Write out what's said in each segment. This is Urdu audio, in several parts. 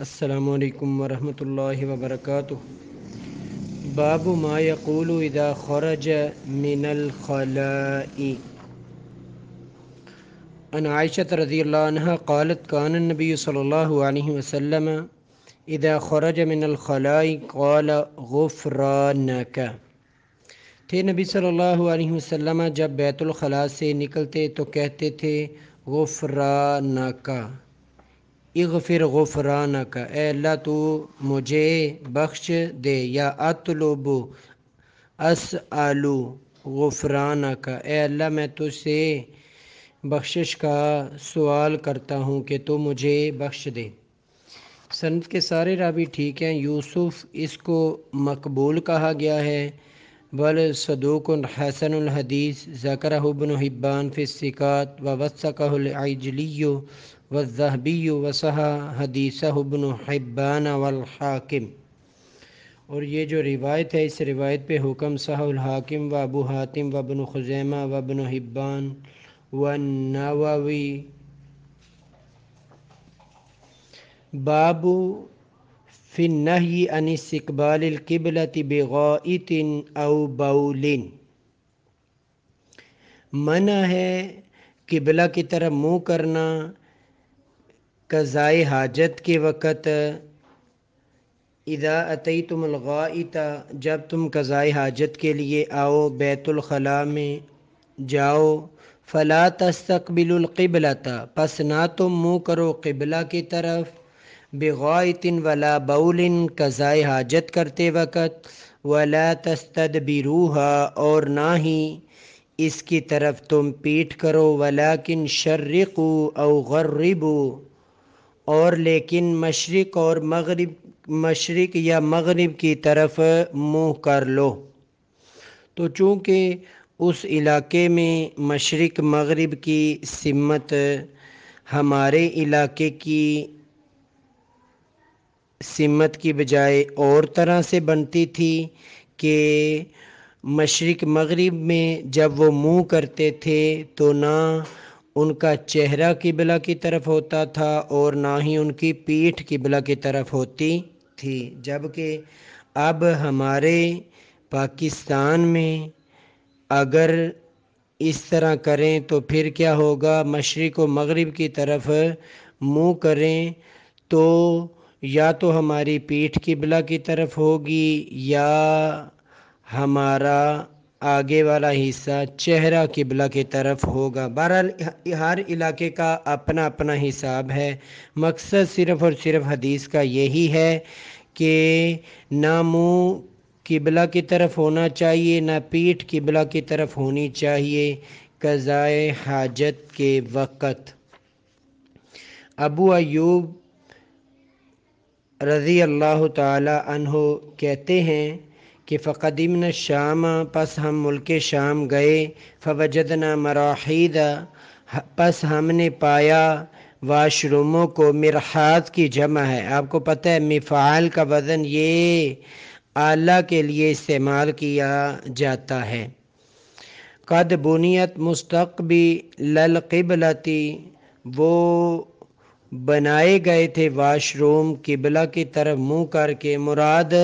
السلام علیکم ورحمۃ اللہ وبرکاتہ۔ باب ما یقول اذا خرج من الخلاء۔ عن عائشة رضی اللہ عنہ قالت كان النبي صلی اللہ علیہ وسلم اذا خرج من الخلاء قال غفرانک۔ تھے نبی صلی اللہ علیہ وسلم جب بیت الخلاء سے نکلتے تو کہتے تھے غفرانک، اغفر غفرانک، اے اللہ تو مجھے بخش دے، یا اطلب اسألو غفرانک، اے اللہ میں تجھ سے بخشش کا سوال کرتا ہوں کہ تو مجھے بخش دے۔ سند کے سارے راوی ٹھیک ہیں۔ یوسف اس کو مقبول کہا گیا ہے، بل صدوق حسن الحدیث، ذکرہ ابن حبان فی الثقات ووثقہ العجلی والذہبی وصحح حدیثہ ابن حبان والحاکم۔ اور یہ جو روایت ہے اس روایت پہ حکم صحح الحاکم و ابو حاتم و ابن خزیمہ و ابن حبان والنووی۔ باب فی النہی عن استقبال القبلۃ بغائط او بول۔ منع ہے قبلہ کی طرف منہ کرنا قضائے حاجت کے وقت۔ اذا اتیتم الغائط، جب تم قضائے حاجت کے لیے آؤ، بیت الخلاء میں جاؤ، فلا تستقبلوا القبلۃ، پس نہ تم منہ کرو قبلہ کی طرف، بغائط ولا بول، قضائے حاجت کرتے وقت، ولا تستدبروها، اور نہ ہی اس کی طرف تم پیٹھ کرو، ولکن شرقوا او غربوا، اور لیکن مشرق یا مغرب کی طرف منہ کر لو۔ تو چونکہ اس علاقے میں مشرق مغرب کی سمت ہمارے علاقے کی سمت کی بجائے اور طرح سے بنتی تھی کہ مشرق مغرب میں جب وہ منہ کرتے تھے تو نہ ان کا چہرہ قبلہ کی طرف ہوتا تھا اور نہ ہی ان کی پیٹھ قبلہ کی طرف ہوتی تھی، جبکہ اب ہمارے پاکستان میں اگر اس طرح کریں تو پھر کیا ہوگا، مشرق و مغرب کی طرف منہ کریں تو یا تو ہماری پیٹھ قبلہ کی طرف ہوگی یا ہمارا آگے والا حصہ چہرہ قبلہ کی طرف ہوگا۔ بہرحال ہر علاقے کا اپنا اپنا حساب ہے، مقصد صرف اور صرف حدیث کا یہی ہے کہ نہ منہ قبلہ کی طرف ہونا چاہیے نہ پیٹھ قبلہ کی طرف ہونی چاہیے قضائے حاجت کے وقت۔ ابو ایوب رضی اللہ تعالی عنہ کہتے ہیں کہ فقدمنا الشام، پس ہم ملک شام گئے، فوجدنا مراحیض، پس ہم نے پایا واش روموں کو، مرحاض کی جمع ہے، آپ کو پتہ ہے مفعال کا وزن یہ آلہ کے لیے استعمال کیا جاتا ہے۔ قد بنیت مستقبل القبلۃ، وہ بنائے گئے تھے واش روم قبلہ کی طرف منہ کر کے، مراد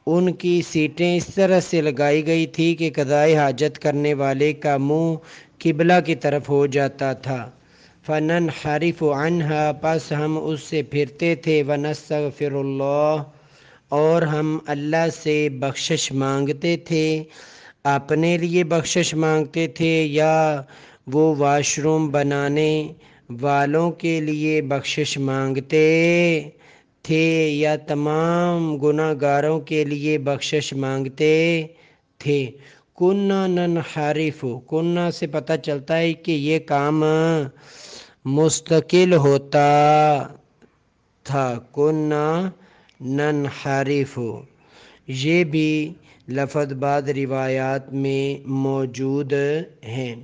ان کی سیٹیں اس طرح سے لگائی گئی تھی کہ قضائے حاجت کرنے والے کا منہ قبلہ کی طرف ہو جاتا تھا۔ فننحرف عنہا، پس ہم اس سے پھرتے تھے، ونستغفر اللہ، اور ہم اللہ سے بخشش مانگتے تھے، اپنے لیے بخشش مانگتے تھے یا وہ واش روم بنانے والوں کے لیے بخشش مانگتے تھے یا تمام گناہ گاروں کے لیے بخشش مانگتے تھے۔ کننا ننحرف، کننا سے پتہ چلتا ہے کہ یہ کام مستقل ہوتا تھا، کننا ننحرف، یہ بھی لفظ بعض روایات میں موجود ہیں۔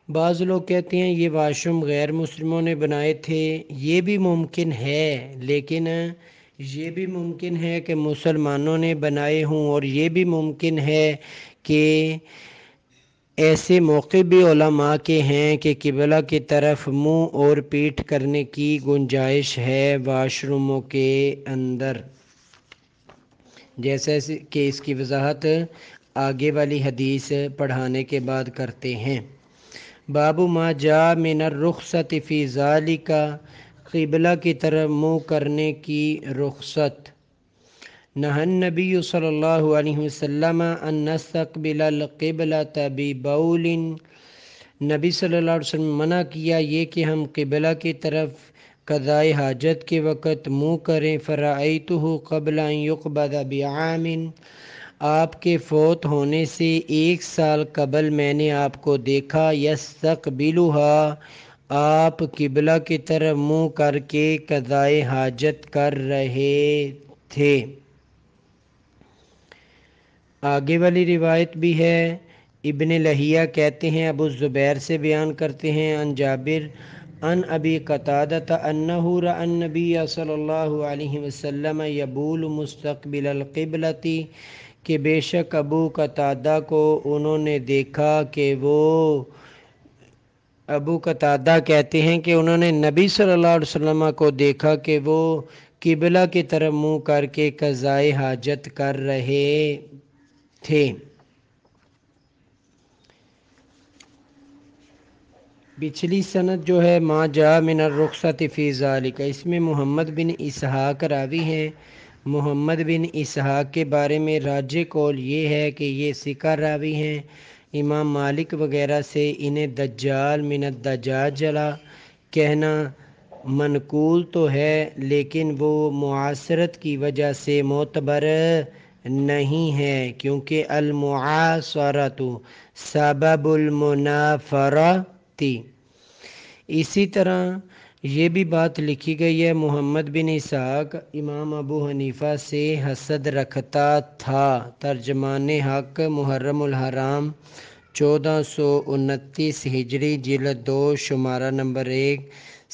بعض لوگ کہتے ہیں یہ واش روم غیر مسلموں نے بنائے تھے، یہ بھی ممکن ہے، لیکن یہ بھی ممکن ہے کہ مسلمانوں نے بنائے ہوں، اور یہ بھی ممکن ہے کہ ایسے موقع بھی علماء کے ہیں کہ قبلہ کی طرف منہ اور پیٹھ کرنے کی گنجائش ہے واش روموں کے اندر، جیسے کہ اس کی وضاحت آگے والی حدیث پڑھانے کے بعد کرتے ہیں۔ باب ما جاء من الرخصت فی ذالک، قبلہ کی طرف منہ کرنے کی رخصت۔ نہى النبی صلی اللہ علیہ وسلم ان نستقبل القبلۃ ببول، نبی صلی اللہ علیہ وسلم منع کیا یہ کہ ہم قبلہ کی طرف قضائے حاجت کے وقت منہ کریں۔ فرأیتہ قبل ان یقبض بعام، آپ کے فوت ہونے سے 1 سال قبل میں نے آپ کو دیکھا، یستقبلھا، آپ قبلہ کی طرف منہ کر کے قضائے حاجت کر رہے تھے۔ آگے والی روایت بھی ہے، ابن لہیہ کہتے ہیں ابو الزبیر سے بیان کرتے ہیں عن جابر عن ابی قتادہ انہ رأى النبی صلی اللہ علیہ وسلم یبول مستقبل القبلۃ، کہ بے شک ابو قتادہ کو انہوں نے دیکھا کہ وہ، ابو قتادہ کہتے ہیں کہ انہوں نے نبی صلی اللہ علیہ وسلم کو دیکھا کہ وہ قبلہ کی طرف منہ کر کے قضائے حاجت کر رہے تھے۔ پچھلی سند جو ہے ما جاء من الرخصت فی ذالک، اس میں محمد بن اسحاق راوی ہیں۔ محمد بن اسحاق کے بارے میں راجح قول یہ ہے کہ یہ ثقہ راوی ہیں۔ امام مالک وغیرہ سے انہیں دجال من الدجاجلہ کہنا منقول تو ہے، لیکن وہ معاصرت کی وجہ سے معتبر نہیں ہے، کیونکہ المعاصرۃ سبب المنافرۃ۔ اسی طرح یہ بھی بات لکھی گئی ہے، محمد بن اسحاق امام ابو حنیفہ سے حسد رکھتا تھا۔ ترجمان حق محرم الحرام 1429 ہجری، جلد 2، شمارہ نمبر 1،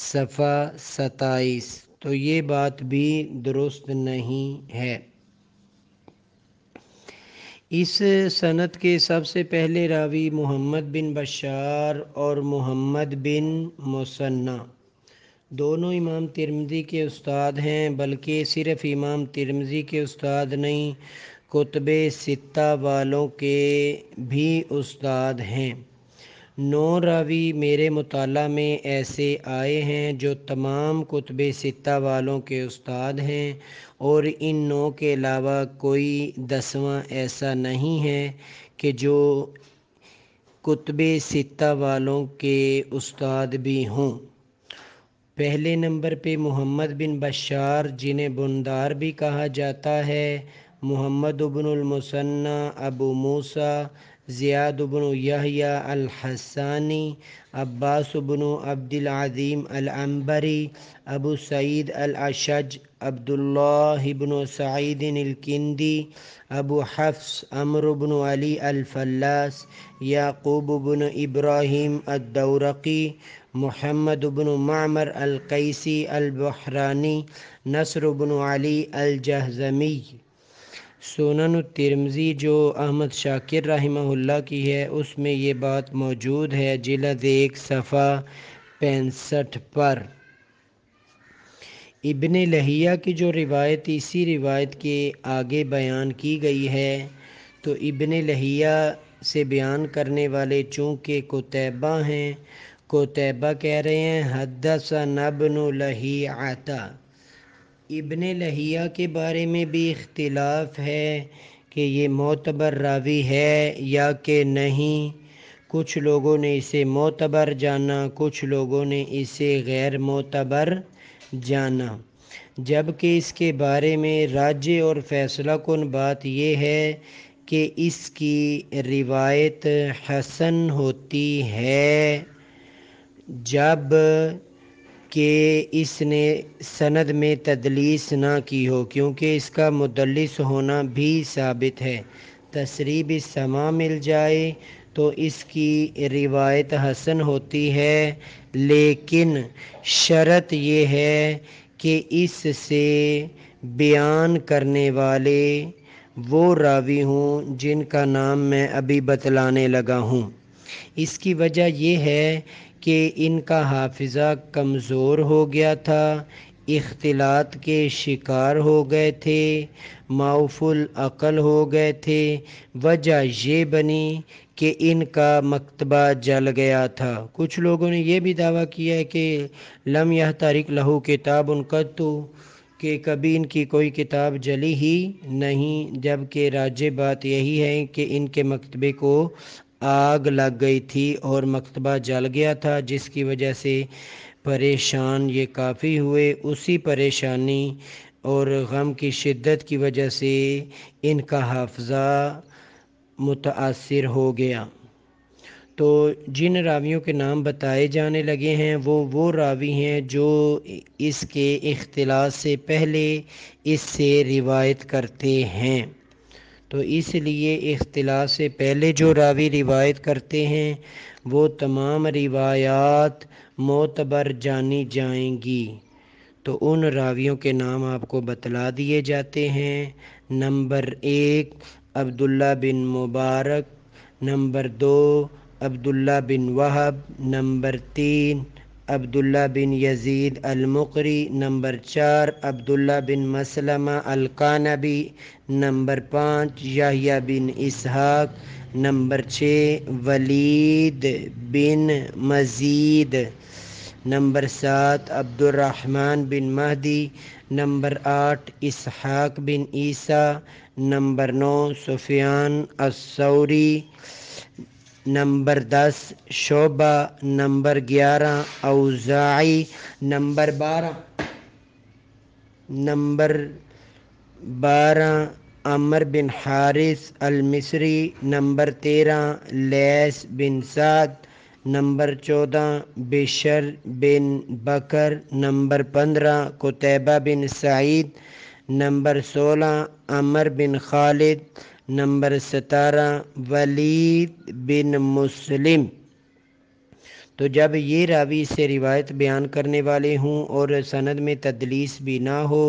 صفحہ 27۔ تو یہ بات بھی درست نہیں ہے۔ اس سند کے سب سے پہلے راوی محمد بن بشار اور محمد بن مثنی دونوں امام ترمذی کے استاد ہیں، بلکہ صرف امام ترمذی کے استاد نہیں، کتب ستہ والوں کے بھی استاد ہیں۔ 9 راوی میرے مطالعہ میں ایسے آئے ہیں جو تمام کتب ستہ والوں کے استاد ہیں، اور ان 9 کے علاوہ کوئی 10واں ایسا نہیں ہے کہ جو کتب ستہ والوں کے استاد بھی ہوں۔ پہلے نمبر پہ محمد بن بشار، جنہیں بندار بھی کہا جاتا ہے، محمد بن المثنی، ابو موسیٰ، زیاد بن یحییٰ الحسانی، عباس بن عبد العظیم العنبری، ابو سعید الاشج، عبداللہ بن سعید الکندی، ابو حفص عمرو بن علی الفلاس، یعقوب بن ابراہیم الدورقی، محمد بن معمر القیسی البحرانی، نصر بن علی الجہضمی۔ سنن الترمذی جو احمد شاکر رحمہ اللہ کی ہے، اس میں یہ بات موجود ہے، جلد 1، صفحہ 65 پر۔ ابن لہیہ کی جو روایت اسی روایت کے آگے بیان کی گئی ہے، تو ابن لہیہ سے بیان کرنے والے چونکہ قتیبہ ہیں، قتیبہ کہہ رہے ہیں حدثنا ابن لہیعہ۔ ابن لہیہ کے بارے میں بھی اختلاف ہے کہ یہ معتبر راوی ہے یا کہ نہیں۔ کچھ لوگوں نے اسے معتبر جانا، کچھ لوگوں نے اسے غیر معتبر جانا، جبکہ اس کے بارے میں راجح اور فیصلہ کن بات یہ ہے کہ اس کی روایت حسن ہوتی ہے جب کہ اس نے سند میں تدلیس نہ کی ہو، کیونکہ اس کا مدلس ہونا بھی ثابت ہے۔ تسریب السماع مل جائے تو اس کی روایت حسن ہوتی ہے، لیکن شرط یہ ہے کہ اس سے بیان کرنے والے وہ راوی ہوں جن کا نام میں ابھی بتلانے لگا ہوں۔ اس کی وجہ یہ ہے کہ ان کا حافظہ کمزور ہو گیا تھا، اختلاط کے شکار ہو گئے تھے، معوف العقل ہو گئے تھے۔ وجہ یہ بنی کہ ان کا مکتبہ جل گیا تھا۔ کچھ لوگوں نے یہ بھی دعویٰ کیا ہے کہ لم یحترق لہو کتاب قط، کہ کبھی ان کی کوئی کتاب جلی ہی نہیں، جبکہ راجح بات یہی ہے کہ ان کے مکتبے کو آگ لگ گئی تھی اور مکتبہ جل گیا تھا، جس کی وجہ سے پریشان یہ کافی ہوئے۔ اسی پریشانی اور غم کی شدت کی وجہ سے ان کا حافظہ متاثر ہو گیا۔ تو جن راویوں کے نام بتائے جانے لگے ہیں وہ راوی ہیں جو اس کے اختلاط سے پہلے اس سے روایت کرتے ہیں۔ تو اس لیے اختلاط سے پہلے جو راوی روایت کرتے ہیں وہ تمام روایات معتبر جانی جائیں گی۔ تو ان راویوں کے نام آپ کو بتلا دیے جاتے ہیں۔ نمبر 1 عبداللہ بن مبارک، نمبر 2 عبداللہ بن وہب، نمبر 3 عبداللہ بن یزید المقری، نمبر 4 عبداللہ بن مسلمہ القانبی، نمبر 5 یحییٰ بن اسحاق، نمبر 6 ولید بن مزید، نمبر 7 عبد الرحمن بن مہدی، نمبر 8 اسحاق بن عیسیٰ، نمبر 9 سفیان الثوری، نمبر 10 شعبہ، نمبر 11 اوزاعی، نمبر 12 عمر بن حارث المصری، نمبر 13 لیث بن سعد، نمبر 14 بشر بن بکر، نمبر 15 قتیبہ بن سعید، نمبر 16 عمر بن خالد، نمبر 17 ولید بن مسلم۔ تو جب یہ راوی سے روایت بیان کرنے والے ہوں اور سند میں تدلیس بھی نہ ہو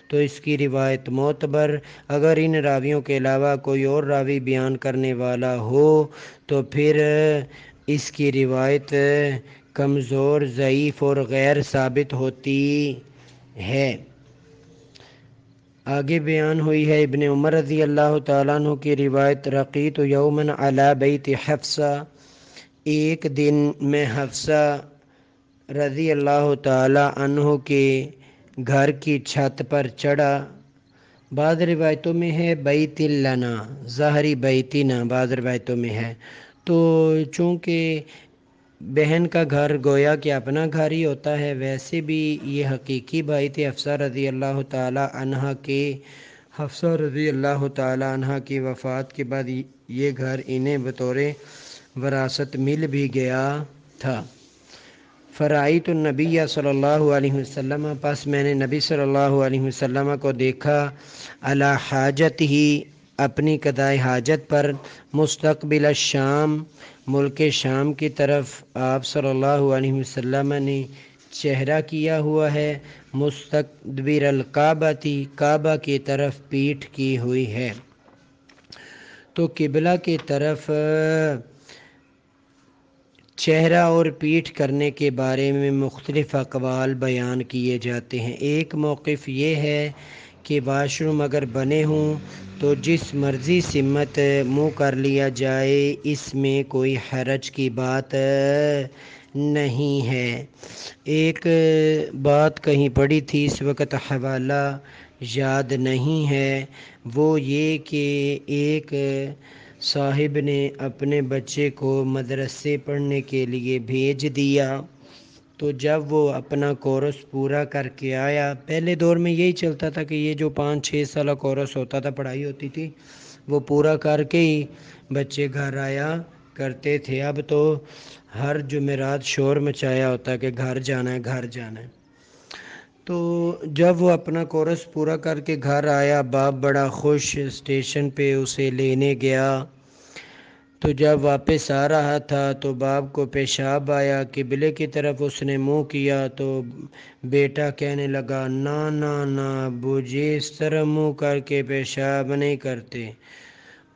تو اس کی روایت معتبر۔ اگر ان راویوں کے علاوہ کوئی اور راوی بیان کرنے والا ہو تو پھر اس کی روایت کمزور، ضعیف اور غیر ثابت ہوتی ہے۔ آگے بیان ہوئی ہے ابن عمر رضی اللہ تعالیٰ عنہ کی روایت، رقیت یوماً علی بیت حفصہ، ایک دن میں حفصہ رضی اللہ تعالیٰ عنہ کے گھر کی چھت پر چڑھا۔ بعض روایتوں میں ہے بیت لنا، ظاہری بیتنا بعض روایتوں میں ہے۔ تو چونکہ بہن کا گھر گویا کہ اپنا گھر ہی ہوتا ہے، ویسے بھی یہ حقیقی بھائی تھے حفصہ رضی اللہ تعالیٰ عنہ کے۔ حفصہ رضی اللہ تعالیٰ عنہ کی وفات کے بعد یہ گھر انہیں بطور وراثت مل بھی گیا تھا۔ فرأیت النبی صلی اللہ علیہ وسلم، پس میں نے نبی صلی اللہ علیہ وسلم کو دیکھا، علی حاجتہ، اپنی قضائے حاجت پر، مستقبل الشام، ملک شام کی طرف آپ صلی اللہ علیہ وسلم نے چہرہ کیا ہوا ہے، مستقبل الکعبہ، کعبہ کی طرف پیٹھ کی ہوئی ہے۔ تو قبلہ کی طرف چہرہ اور پیٹھ کرنے کے بارے میں مختلف اقوال بیان کیے جاتے ہیں۔ ایک موقف یہ ہے کہ واش روم اگر بنے ہوں تو جس مرضی سمت منہ کر لیا جائے، اس میں کوئی حرج کی بات نہیں ہے۔ ایک بات کہیں پڑھی تھی، اس وقت حوالہ یاد نہیں ہے، وہ یہ کہ ایک صاحب نے اپنے بچے کو مدرسے پڑھنے کے لیے بھیج دیا، تو جب وہ اپنا کورس پورا کر کے آیا، پہلے دور میں یہی چلتا تھا کہ یہ جو 5-6 سالہ کورس ہوتا تھا، پڑھائی ہوتی تھی، وہ پورا کر کے ہی بچے گھر آیا کرتے تھے۔ اب تو ہر جمعرات شور مچایا ہوتا ہے کہ گھر جانا ہے، گھر جانا ہے۔ تو جب وہ اپنا کورس پورا کر کے گھر آیا، باپ بڑا خوش، اسٹیشن پہ اسے لینے گیا۔ تو جب واپس آ رہا تھا تو باپ کو پیشاب آیا، قبلے کی طرف اس نے منہ کیا تو بیٹا کہنے لگا، نا نا نا ابو جی، اس طرح منہ کر کے پیشاب نہیں کرتے۔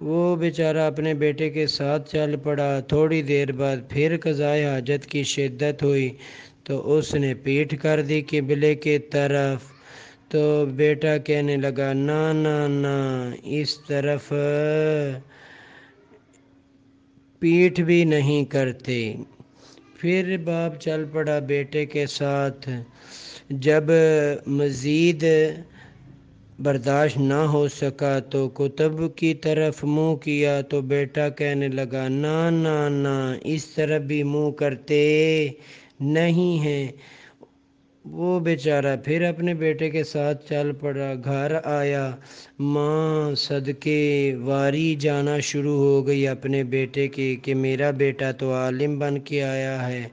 وہ بیچارہ اپنے بیٹے کے ساتھ چل پڑا۔ تھوڑی دیر بعد پھر قضائے حاجت کی شدت ہوئی تو اس نے پیٹھ کر دی قبلے کی طرف۔ تو بیٹا کہنے لگا نا نا نا، اس طرف پیٹھ بھی نہیں کرتے۔ پھر باپ چل پڑا بیٹے کے ساتھ۔ جب مزید برداشت نہ ہو سکا تو کتب کی طرف منہ کیا تو بیٹا کہنے لگا نا نا نا، اس طرف بھی منہ کرتے نہیں ہیں۔ وہ بیچارہ پھر اپنے بیٹے کے ساتھ چل پڑا۔ گھر آیا، ماں صدقے واری جانا شروع ہو گئی اپنے بیٹے کی کہ میرا بیٹا تو عالم بن کے آیا ہے۔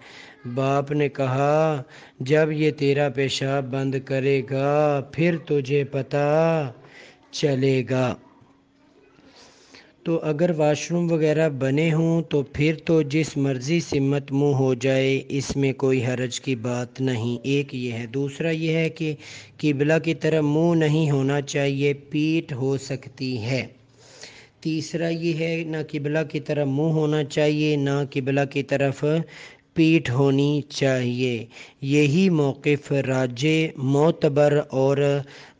باپ نے کہا جب یہ تیرا پیشاب بند کرے گا پھر تجھے پتہ چلے گا۔ تو اگر واش روم وغیرہ بنے ہوں تو پھر تو جس مرضی سمت منہ ہو جائے، اس میں کوئی حرج کی بات نہیں۔ ایک یہ ہے۔ دوسرا یہ ہے کہ قبلہ کی طرف منہ نہیں ہونا چاہیے، پیٹھ ہو سکتی ہے۔ تیسرا یہ ہے نہ قبلہ کی طرف منہ ہونا چاہیے نہ قبلہ کی طرف پیٹھ ہونی چاہیے۔ یہی موقف راجح، معتبر اور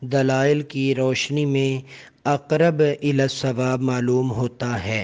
دلائل کی روشنی میں اقرب الی الصواب معلوم ہوتا ہے۔